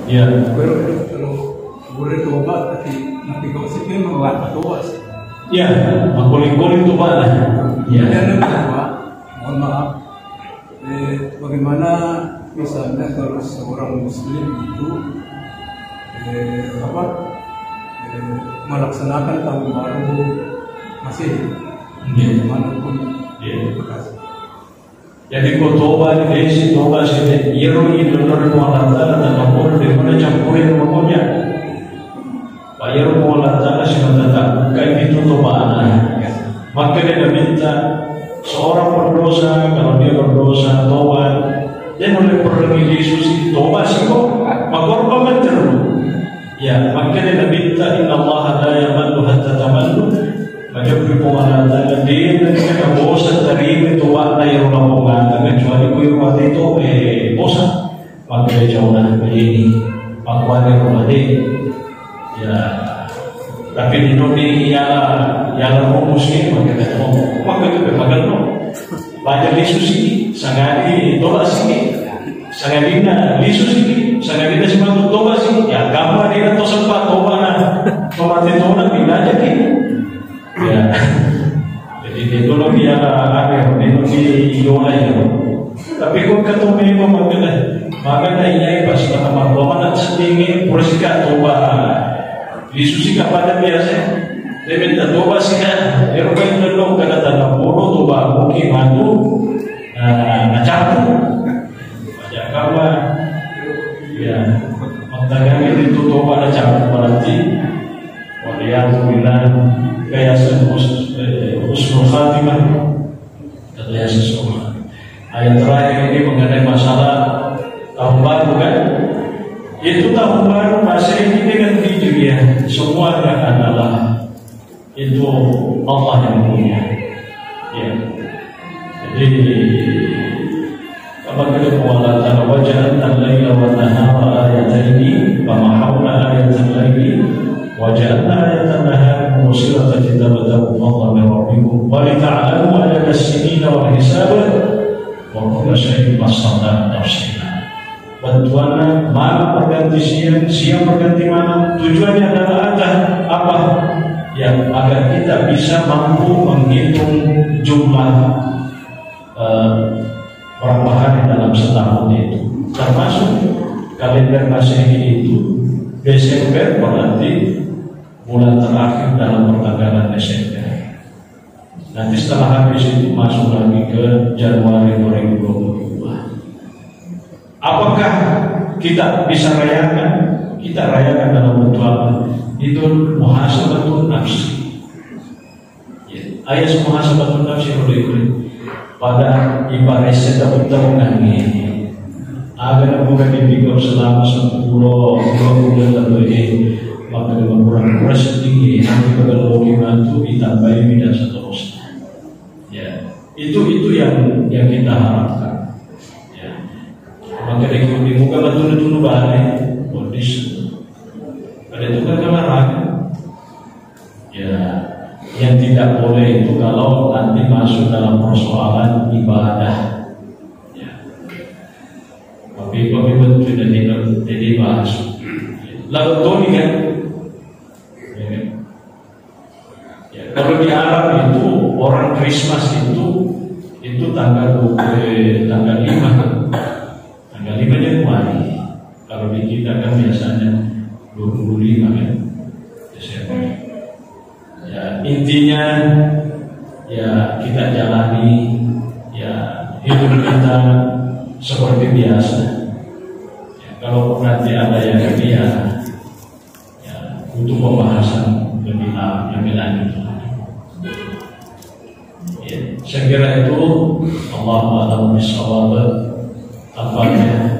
Ya. Pero kalau boleh tobat tapi napikosipin mga patuwas. Ya, makuling-kuling tuba lah. Ya. Kemudian yang kedua, mohon maaf, bagaimana misalnya kalau seorang muslim itu melaksanakan tahun baru masih dimanapun. Jadi kau toba ni desi toba sini, iero ini donor mualan tanah dan makmur di mana campurin makmurnya. Bayar mualan tanah sih mendatang, kayak itu toba anak. Maka dia minta seorang berdosa, kalau dia berdosa toba, dia boleh pergi Yesus itu toba sih kok, makmur paman terus. Ya, maka dia minta Inna Allah la yamallu hatta tamallu. Macam permohonan dia dengan bosan dari itu waktu yang rombongan kecuali kau waktu itu bosan maka dia jauh dari ini makanya rumah dia ya tapi di dunia yang muslim maka itu berbagai banyak Yesus ini sangat ini toba sini sangat dina Yesus ini sangat dina semua toba sini ya gambar dia atau sempat toba toba itu nak bila jadi ya, jadi itu lebih ada, itu lebih yola ya. Tapi kau ketemu ini makanya iya pas kata marwah nak setinggi persika toba. Yesus sih pada biasa, dia minta toba sih kan. Dia orang dulu kata dalam bodoh toba mungkin mantu, ngacapu, baca kawan, ya. Makanya itu toba ngacapu berarti. Waliyahu bilang kayak usnul khatimah katanya seseorang. Ayat terakhir ini mengenai masalah tahun baru kan. Itu tahun baru masa ini dengan hijriah semuanya adalah itu Allah yang punya. Ya. Jadi apabila Allah Ta'ala wajah al-laila wa nahara ayataini wa mahawna ayataini وجعلنا آية النهار مبصرة لتبتغوا فضلا من ربكم ولتعلموا عدد السنين والحساب وكل شيء فصلناه تفصيلا. Bantuannya malam berganti siang, siang berganti malam. Tujuannya adalah apa? Ya, agar kita bisa mampu menghitung jumlah berapa hari dalam setahun itu. Termasuk kalender Masehi itu Desember berarti bulan terakhir dalam pertanggalan Desember. Nanti setelah habis itu masuk lagi ke Januari 2022. Apakah kita bisa rayakan? Kita rayakan dalam bentuk apa? Itu muhasabatun nafsi. Ya. Ayat muhasabatun nafsi boleh pada ibarat setiap tahun ini. Agar bukan dipikir selama 10 bulan lebih. Maka dengan kurang tinggi nanti pada logika itu ditambahi dan seterusnya. Ya, itu yang kita harapkan. Ya, maka di muka betul balik kondisi. Pada itu kan kemarin. Ya, yang tidak boleh itu kalau nanti masuk dalam persoalan ibadah. Ya, tapi betul tidak dibahas. Lalu Tony kan. Kalau di Arab itu orang Christmas itu tanggal 5 Januari. Kalau di kita kan biasanya 25 kan Desember. Ya intinya ya kita jalani ya hidup kita seperti biasa. Ya, kalau nanti ada yang ya untuk pembahasan lebih lanjut. Saya kira itu Allah a'lam bishawab. Tampaknya